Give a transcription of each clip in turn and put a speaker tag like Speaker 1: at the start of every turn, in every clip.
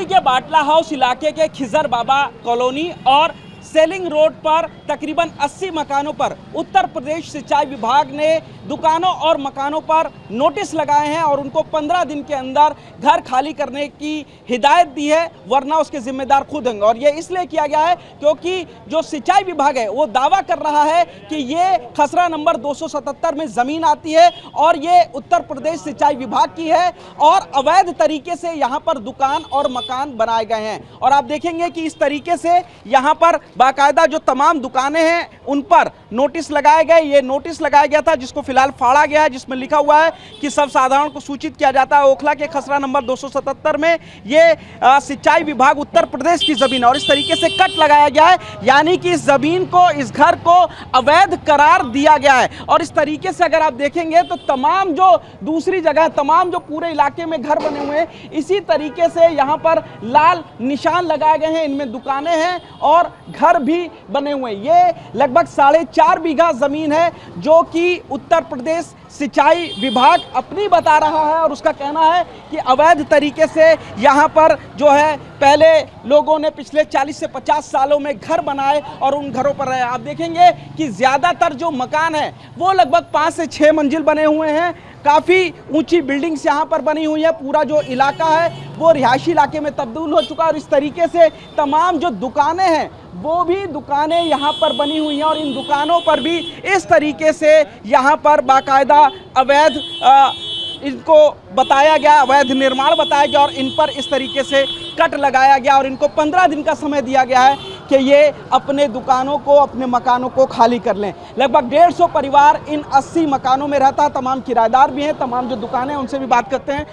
Speaker 1: दिल्ली के बाटला हाउस इलाके के खिजर बाबा कॉलोनी और सेलिंग रोड पर तकरीबन 80 मकानों पर उत्तर प्रदेश सिंचाई विभाग ने दुकानों और मकानों पर नोटिस लगाए हैं और उनको 15 दिन के अंदर घर खाली करने की हिदायत दी है, वरना उसके जिम्मेदार खुद होंगे। और ये इसलिए किया गया है क्योंकि जो सिंचाई विभाग है वो दावा कर रहा है कि ये खसरा नंबर 277 में ज़मीन आती है और ये उत्तर प्रदेश सिंचाई विभाग की है और अवैध तरीके से यहाँ पर दुकान और मकान बनाए गए हैं। और आप देखेंगे कि इस तरीके से यहाँ पर बाकायदा जो तमाम दुकानें हैं उन पर नोटिस लगाए गए। ये नोटिस लगाया गया था जिसको फिलहाल फाड़ा गया है, जिसमें लिखा हुआ है कि सब साधारण को सूचित किया जाता है। ओखला के खसरा नंबर 277 में ये सिंचाई विभाग उत्तर प्रदेश की जमीन और इस तरीके से कट लगाया गया है, यानी कि इस जमीन को, इस घर को अवैध करार दिया गया है। और इस तरीके से अगर आप देखेंगे तो तमाम जो दूसरी जगह, तमाम जो पूरे इलाके में घर बने हुए हैं, इसी तरीके से यहाँ पर लाल निशान लगाए गए हैं। इनमें दुकानें हैं और घर भी बने हुए हैं। ये लगभग 4.5 बीघा जमीन है जो कि उत्तर प्रदेश सिंचाई विभाग अपनी बता रहा है और उसका कहना है कि अवैध तरीके से यहाँ पर जो है पहले लोगों ने पिछले 40 से 50 सालों में घर बनाए और उन घरों पर रहे। आप देखेंगे कि ज़्यादातर जो मकान है वो लगभग 5 से 6 मंजिल बने हुए हैं। काफ़ी ऊंची बिल्डिंग्स यहाँ पर बनी हुई है। पूरा जो इलाका है वो रिहायशी इलाके में तब्दील हो चुका है और इस तरीके से तमाम जो दुकानें हैं वो भी दुकानें यहाँ पर बनी हुई हैं और इन दुकानों पर भी इस तरीके से यहाँ पर बाकायदा अवैध इनको बताया गया, अवैध निर्माण बताया गया और इन पर इस तरीके से कट लगाया गया और इनको 15 दिन का समय दिया गया है कि ये अपने दुकानों को, अपने मकानों को खाली कर लें। लगभग 150 परिवार इन 80 मकानों में रहता है। तमाम किराएदार भी हैं, तमाम जो दुकानें हैं उनसे भी बात करते हैं।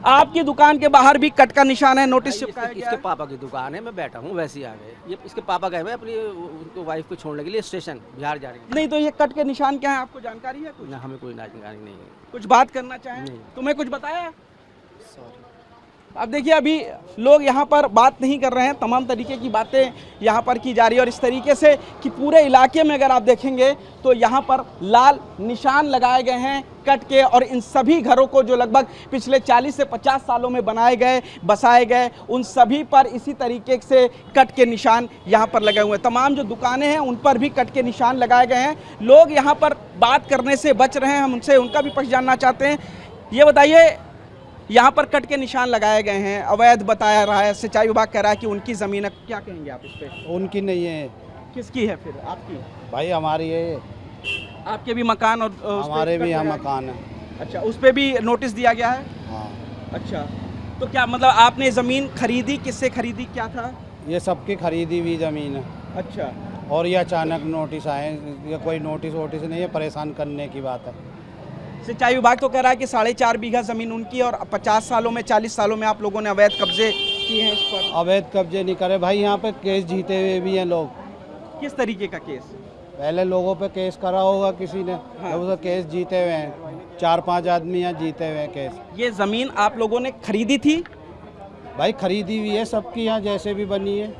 Speaker 1: आपकी दुकान के बाहर भी कट का निशान है, नोटिस चिपकाया गया है।
Speaker 2: इसके पापा की दुकान है, मैं बैठा हूँ, वैसे ही आ गए। ये इसके पापा गए हुए अपनी उनको वाइफ को छोड़ने के लिए स्टेशन बिहार जा रही है।
Speaker 1: नहीं तो ये कट के निशान क्या है, आपको जानकारी है कुछ?
Speaker 2: ना, हमें कोई जानकारी नहीं है।
Speaker 1: कुछ बात करना चाहें?
Speaker 2: नहीं।
Speaker 1: तुम्हें कुछ बताया?
Speaker 2: सॉरी।
Speaker 1: अब देखिए अभी लोग यहाँ पर बात नहीं कर रहे हैं, तमाम तरीके की बातें यहाँ पर की जा रही है और इस तरीके से कि पूरे इलाके में अगर आप देखेंगे तो यहाँ पर लाल निशान लगाए गए हैं कट के और इन सभी घरों को जो लगभग पिछले 40 से 50 सालों में बनाए गए, बसाए गए, उन सभी पर इसी तरीके से कट के निशान यहाँ पर लगे हुए हैं। तमाम जो दुकानें हैं उन पर भी कट के निशान लगाए गए हैं। लोग यहाँ पर बात करने से बच रहे हैं, हम उनसे उनका भी पक्ष जानना चाहते हैं। ये बताइए, यहाँ पर कट के निशान लगाए गए हैं, अवैध बताया रहा है, सिंचाई विभाग कह रहा है कि उनकी ज़मीन है, क्या कहेंगे आप इस पर?
Speaker 3: उनकी नहीं है।
Speaker 1: किसकी है फिर? आपकी?
Speaker 3: भाई हमारी है।
Speaker 1: आपके भी मकान और
Speaker 3: हमारे भी यहाँ मकान है।
Speaker 1: अच्छा, उस पर भी नोटिस दिया गया है?
Speaker 3: हाँ।
Speaker 1: अच्छा, तो क्या मतलब आपने ज़मीन खरीदी, किससे खरीदी, क्या था?
Speaker 3: ये सबकी खरीदी हुई ज़मीन है।
Speaker 1: अच्छा।
Speaker 3: और ये अचानक नोटिस आए, ये कोई नोटिस वोटिस नहीं है, परेशान करने की बात है।
Speaker 1: सिंचाई विभाग तो कह रहा है कि 4.5 बीघा ज़मीन उनकी और 50 सालों में, 40 सालों में आप लोगों ने अवैध कब्जे किए हैं इस पर।
Speaker 3: अवैध कब्जे नहीं करे भाई, यहाँ पे केस जीते हुए भी हैं लोग।
Speaker 1: किस तरीके का केस?
Speaker 3: पहले लोगों पे केस करा होगा किसी ने।
Speaker 1: हाँ।
Speaker 3: तो केस जीते हुए हैं, 4-5 आदमी यहाँ जीते हुए हैं केस।
Speaker 1: ये ज़मीन आप लोगों ने खरीदी थी?
Speaker 3: भाई खरीदी हुई है सबकी, यहाँ जैसे भी बनी है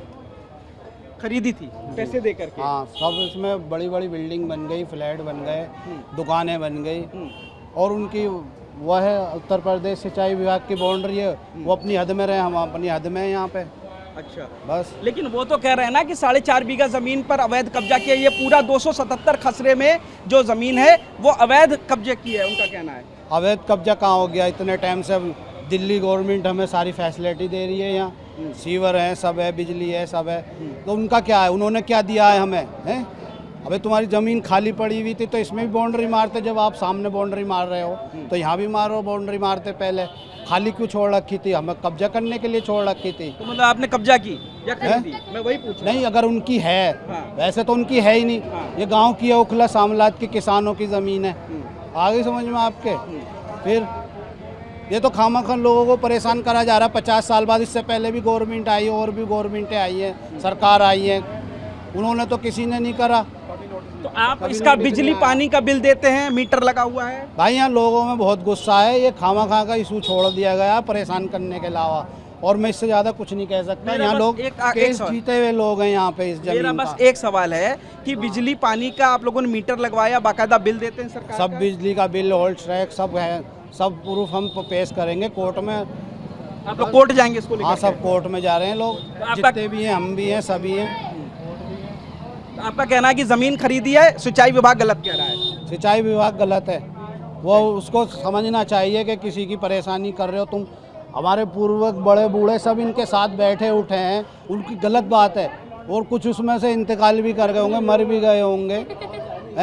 Speaker 1: खरीदी थी पैसे दे करके?
Speaker 3: हाँ, सब इसमें बड़ी बड़ी बिल्डिंग बन गई, फ्लैट बन गए, दुकानें बन गई और उनकी वह है उत्तर प्रदेश सिंचाई विभाग की बाउंड्री है, वो अपनी हद में रहे, हम अपनी हद में हैं यहाँ पे।
Speaker 1: अच्छा,
Speaker 3: बस।
Speaker 1: लेकिन वो तो कह रहे हैं ना कि 4.5 बीघा ज़मीन पर अवैध कब्जा किया। ये पूरा 277 खसरे में जो ज़मीन है वो अवैध कब्जे की है, उनका कहना है।
Speaker 3: अवैध कब्जा कहाँ हो गया? इतने टाइम से दिल्ली गवर्नमेंट हमें सारी फैसिलिटी दे रही है, यहाँ सीवर है, सब है, बिजली है, सब है, तो उनका क्या है? उन्होंने क्या दिया है हमें? हैं? अबे तुम्हारी ज़मीन खाली पड़ी हुई थी तो इसमें भी बाउंड्री मारते, जब आप सामने बाउंड्री मार रहे हो तो यहाँ भी मारो, बाउंड्री मारते। पहले खाली क्यों छोड़ रखी थी? हमें कब्जा करने के लिए छोड़ रखी थी।
Speaker 1: तो मतलब आपने कब्जा की या खरीदी? मैं वही पूछ रहा।
Speaker 3: नहीं, अगर उनकी है,
Speaker 1: हाँ।
Speaker 3: वैसे तो उनकी है ही नहीं।
Speaker 1: हाँ।
Speaker 3: ये गांव की है, ओखला सामलात की किसानों की ज़मीन है। आगे समझ में आपके? फिर ये तो खामखा लोगों को परेशान करा जा रहा है 50 साल बाद। इससे पहले भी गवर्नमेंट आई है और भी गवर्नमेंटें आई हैं, सरकार आई है, उन्होंने तो किसी ने नहीं करा।
Speaker 1: तो आप इसका बिजली पानी का बिल देते हैं, मीटर लगा हुआ है?
Speaker 3: भाई यहाँ लोगों में बहुत गुस्सा है, ये खामखा का इशू छोड़ दिया गया परेशान करने के अलावा, और मैं इससे ज़्यादा कुछ नहीं कह सकता। यहाँ लोग केस जीते हुए लोग हैं यहाँ पे इस जमीन।
Speaker 1: मेरा बस एक सवाल है कि बिजली पानी का आप लोगों ने मीटर लगवाया, बाकायदा बिल देते हैं सरकार?
Speaker 3: सब बिजली का बिल, होल्ड ट्रैक सब है, सब प्रूफ हम पेश करेंगे कोर्ट में।
Speaker 1: आप लोग कोर्ट जाएंगे इसको लेकर
Speaker 3: हाँ,
Speaker 1: के?
Speaker 3: सब कोर्ट में जा रहे हैं लोग,
Speaker 1: आपका-
Speaker 3: जितने भी हैं, हम भी हैं, सभी हैं।
Speaker 1: तो आपका कहना है कि जमीन खरीदी है, सिंचाई विभाग गलत कह रहा है।
Speaker 3: सिंचाई विभाग गलत है, वो उसको समझना चाहिए कि किसी की परेशानी कर रहे हो तुम। हमारे पूर्वज बड़े बूढ़े सब इनके साथ बैठे उठे हैं, उनकी गलत बात है। और कुछ उसमें से इंतकाल भी कर गए होंगे, मर भी गए होंगे,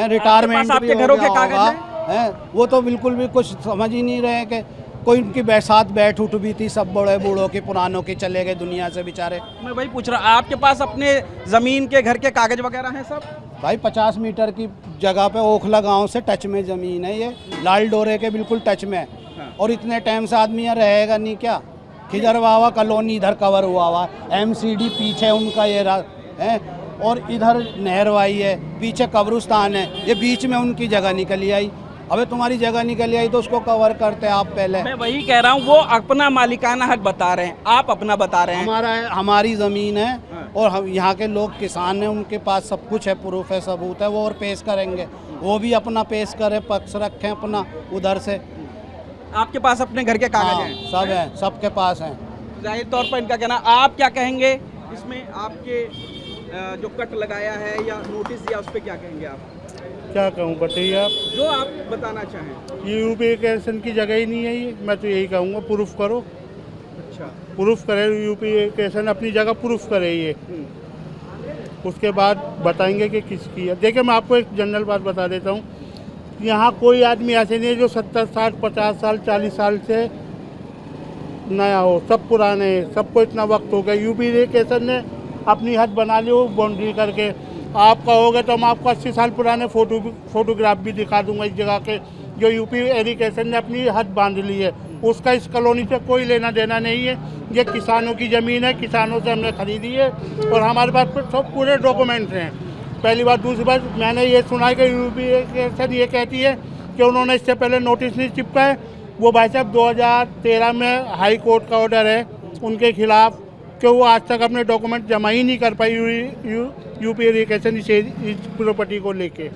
Speaker 3: रिटायरमेंट भी
Speaker 1: आपके
Speaker 3: हो
Speaker 1: घरों
Speaker 3: गया
Speaker 1: के कागज
Speaker 3: होगा, हैं। वो तो बिल्कुल भी कुछ समझ ही नहीं रहे कि कोई उनकी साथ बैठ उठ भी थी, सब बड़े बूढ़ों की पुरानों की चले गए दुनिया से बेचारे।
Speaker 1: मैं वही पूछ रहा, आपके पास अपने जमीन के घर के कागज वगैरह हैं सब?
Speaker 3: भाई 50 मीटर की जगह पे ओखला गांव से टच में ज़मीन है, ये लाल डोरे के बिल्कुल टच में है।
Speaker 1: हाँ।
Speaker 3: और इतने टाइम से आदमी यहाँ रहेगा नहीं क्या? खिजरवावा कॉलोनी इधर कवर हुआ हुआ, एमसीडी पीछे उनका ये है, और इधर नहरवाई है, पीछे कब्रिस्तान है, ये बीच में उनकी जगह निकली आई। अबे तुम्हारी जगह निकली आई तो उसको कवर करते आप पहले।
Speaker 1: मैं वही कह रहा हूँ, वो अपना मालिकाना हक बता रहे हैं, आप अपना बता रहे हैं।
Speaker 3: हमारा है, हमारी ज़मीन है,
Speaker 1: हाँ।
Speaker 3: और हम यहाँ के लोग किसान हैं, उनके पास सब कुछ है, प्रूफ है, सबूत है, वो और पेश करेंगे। वो भी अपना पेश करें, पक्ष रखें अपना उधर से।
Speaker 1: आपके पास अपने घर के कागज
Speaker 3: हाँ,
Speaker 1: हैं?
Speaker 3: सब है, सबके पास हैं।
Speaker 1: जाहिर तौर पर इनका कहना, आप क्या कहेंगे इसमें? आपके जो कट लगाया है या नोटिस दिया, उस पर क्या कहेंगे आप?
Speaker 4: क्या कहूँ बताइए आप।
Speaker 1: जो आप बताना चाहें।
Speaker 4: ये यूपीएकेशन की जगह ही नहीं है ये, मैं तो यही कहूँगा प्रूफ करो,
Speaker 1: अच्छा।
Speaker 4: प्रूफ करे यूपीएकेशन अपनी जगह प्रूफ करे ये, उसके बाद बताएंगे कि किसकी है। देखिए मैं आपको एक जनरल बात बता देता हूँ, यहाँ कोई आदमी ऐसे नहीं है जो 70, 60, 50 साल 40 साल से नया हो, सब पुराने हैं, सबको इतना वक्त हो गया। यूपीएकेशन ने अपनी हद बना ली, वो बाउंड्री करके। आप कहोगे तो मैं आपको 80 साल पुराने फोटोग्राफ भी दिखा दूंगा इस जगह के, जो यूपी एरिगेशन ने अपनी हद बांध ली है। उसका इस कॉलोनी से कोई लेना देना नहीं है। ये किसानों की ज़मीन है, किसानों से हमने खरीदी है, और हमारे पास सब पूरे डॉक्यूमेंट्स हैं। पहली बात। दूसरी बात, मैंने ये सुना है कि यूपी एरिगेशन ये कहती है कि उन्होंने इससे पहले नोटिस नहीं चिपका है। वो भाई साहब 2013 में हाई कोर्ट का ऑर्डर है उनके खिलाफ कि वो आज तक अपने डॉक्यूमेंट जमा ही नहीं कर पाई यूपी एरिगेशन इस प्रॉपर्टी को लेके।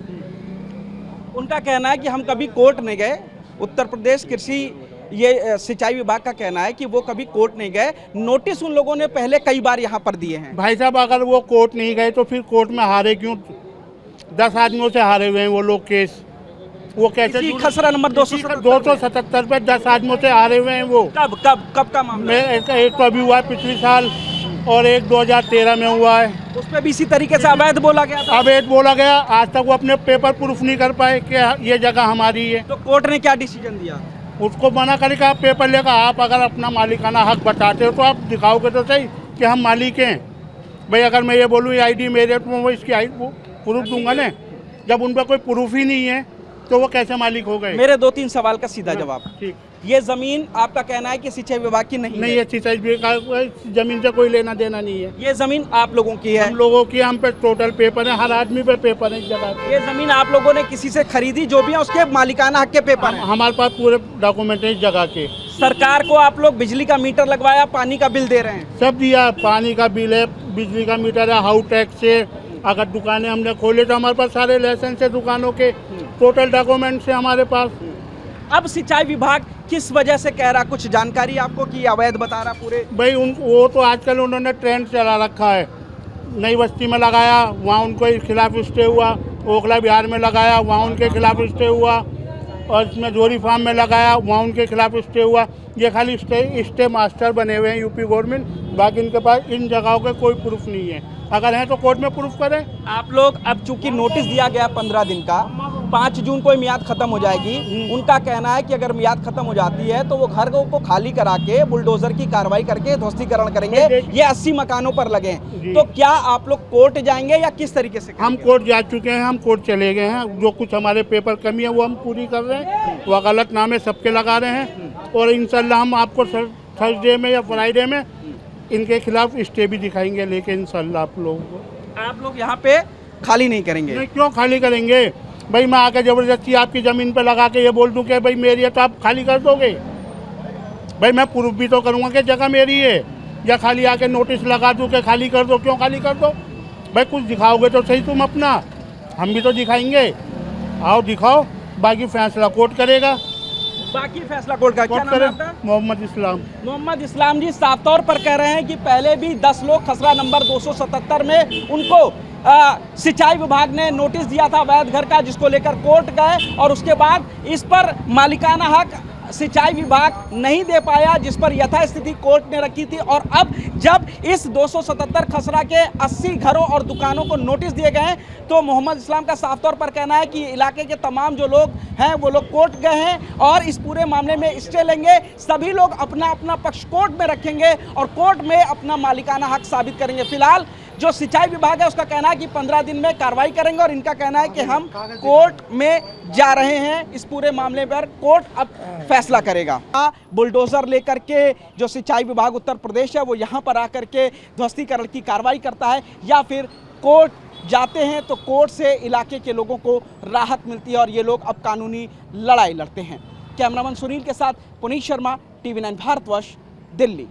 Speaker 1: उनका कहना है कि हम कभी कोर्ट नहीं गए। उत्तर प्रदेश कृषि ये सिंचाई विभाग का कहना है कि वो कभी कोर्ट नहीं गए, नोटिस उन लोगों ने पहले कई बार यहाँ पर दिए हैं।
Speaker 4: भाई साहब अगर वो कोर्ट नहीं गए तो फिर कोर्ट में हारे क्यों? 10 आदमियों से हारे हुए हैं वो लोग केस। वो कैसे?
Speaker 1: इसी खसरा नंबर
Speaker 4: 277 पे 10 आदमियों से हारे हुए हैं वो।
Speaker 1: कब का मामला है?
Speaker 4: एक तो अभी हुआ है पिछले साल, और एक 2013 में हुआ है।
Speaker 1: उस पे भी इसी तरीके से अवैध बोला गया था।
Speaker 4: अवैध बोला गया। आज तक वो अपने पेपर प्रूफ नहीं कर पाए कि ये जगह हमारी है।
Speaker 1: तो कोर्ट ने क्या डिसीजन दिया?
Speaker 4: उसको मना करके आप पेपर लेकर, आप अगर अपना मालिकाना हक बताते हो तो आप दिखाओगे तो सही कि हम मालिक हैं। भाई अगर मैं ये बोलूँ ये आईडी मेरे, तो मैं इसकी प्रूफ दूंगा ना। जब उन पर कोई प्रूफ ही नहीं है तो वो कैसे मालिक हो गए?
Speaker 1: मेरे 2-3 सवाल का सीधा जवाब।
Speaker 4: ठीक।
Speaker 1: ये जमीन आपका कहना है कि सिंचाई विभाग की नहीं
Speaker 4: नहीं
Speaker 1: है?
Speaker 4: है, सिंचाई जमीन से कोई लेना देना नहीं है।
Speaker 1: ये जमीन आप लोगों की है?
Speaker 4: हम लोगों की, हम पे टोटल पेपर है, हर आदमी पे पेपर है इस जगह।
Speaker 1: ये जमीन आप लोगों ने किसी से खरीदी, जो भी है उसके मालिकाना हक के पेपर हैं?
Speaker 4: हमारे पास पूरे डॉक्यूमेंट है इस जगह के।
Speaker 1: सरकार को आप लोग बिजली का मीटर लगवाया, पानी का बिल दे रहे हैं?
Speaker 4: सब दिया, पानी का बिल है, बिजली का मीटर है, हाउस टैक्स है। अगर दुकानें हमने खोले तो हमारे पास सारे लाइसेंस है दुकानों के, टोटल डॉक्यूमेंट्स है हमारे पास।
Speaker 1: अब सिंचाई विभाग किस वजह से कह रहा, कुछ जानकारी आपको कि अवैध बता रहा पूरे?
Speaker 4: भाई वो तो आजकल उन्होंने ट्रेंड चला रखा है। नई बस्ती में लगाया, वहाँ उनके खिलाफ स्टे हुआ। ओखला बिहार में लगाया, वहाँ उनके खिलाफ स्टे हुआ। और इसमें जोरी फार्म में लगाया, वहाँ उनके खिलाफ स्टे हुआ। ये खाली स्टे मास्टर बने हुए हैं यूपी गवर्नमेंट। बाकी इनके पास इन जगहों के कोई प्रूफ नहीं है। अगर है तो कोर्ट में प्रूफ करें।
Speaker 1: आप लोग, अब चूंकि नोटिस दिया गया 15 दिन का, 5 जून को मियाद खत्म हो जाएगी। उनका कहना है कि अगर मियाद खत्म हो जाती है तो वो घर को खाली करा के बुलडोजर की कार्रवाई करके ध्वस्तीकरण करेंगे। ये 80 मकानों पर लगे हैं। तो क्या आप लोग कोर्ट जाएंगे या किस तरीके से?
Speaker 4: हम कोर्ट जा चुके हैं, हम कोर्ट चले गए हैं। जो कुछ हमारे पेपर कमी है वो हम पूरी कर रहे हैं। वकालतनामे सबके लगा रहे हैं, और इंशाल्लाह हम आपको थर्सडे में या फ्राइडे में इनके खिलाफ स्टे भी दिखाएंगे लेके इंशाल्लाह आप लोगों को।
Speaker 1: आप लोग यहाँ पे खाली नहीं करेंगे?
Speaker 4: नहीं, क्यों खाली करेंगे? भाई मैं आके ज़बरदस्ती आपकी ज़मीन पे लगा के ये बोल दूं कि भाई मेरी है तो आप खाली कर दोगे? भाई मैं प्रूफ भी तो करूँगा कि जगह मेरी है, या खाली आके नोटिस लगा दूं कि खाली कर दो? क्यों खाली कर दो? भाई कुछ दिखाओगे तो सही तुम अपना, हम भी तो दिखाएंगे। आओ दिखाओ, बाकी फैसला कोर्ट करेगा।
Speaker 1: बाकी फैसला कोर्ट का। क्या
Speaker 4: कोर्ट
Speaker 1: नाम है
Speaker 4: करे
Speaker 1: आपका?
Speaker 4: मोहम्मद इस्लाम।
Speaker 1: मोहम्मद इस्लाम जी साफ तौर पर कह रहे हैं कि पहले भी 10 लोग खसरा नंबर 277 में उनको सिंचाई विभाग ने नोटिस दिया था अवैध घर का, जिसको लेकर कोर्ट गए और उसके बाद इस पर मालिकाना हक सिंचाई विभाग नहीं दे पाया, जिस पर यथास्थिति कोर्ट ने रखी थी। और अब जब इस 277 खसरा के 80 घरों और दुकानों को नोटिस दिए गए हैं, तो मोहम्मद इस्लाम का साफ तौर पर कहना है कि इलाके के तमाम जो लोग हैं वो लोग कोर्ट गए हैं और इस पूरे मामले में स्टे लेंगे। सभी लोग अपना अपना पक्ष कोर्ट में रखेंगे और कोर्ट में अपना मालिकाना हक साबित करेंगे। फिलहाल जो सिंचाई विभाग है उसका कहना है कि 15 दिन में कार्रवाई करेंगे और इनका कहना है कि हम कोर्ट में जा रहे हैं। इस पूरे मामले पर कोर्ट अब फैसला करेगा। बुलडोजर लेकर के जो सिंचाई विभाग उत्तर प्रदेश है वो यहाँ पर आकर के ध्वस्तीकरण की कार्रवाई करता है या फिर कोर्ट जाते हैं तो कोर्ट से इलाके के लोगों को राहत मिलती है और ये लोग अब कानूनी लड़ाई लड़ते हैं। कैमरामैन सुनील के साथ पुनीत शर्मा, TV9 भारतवर्ष, दिल्ली।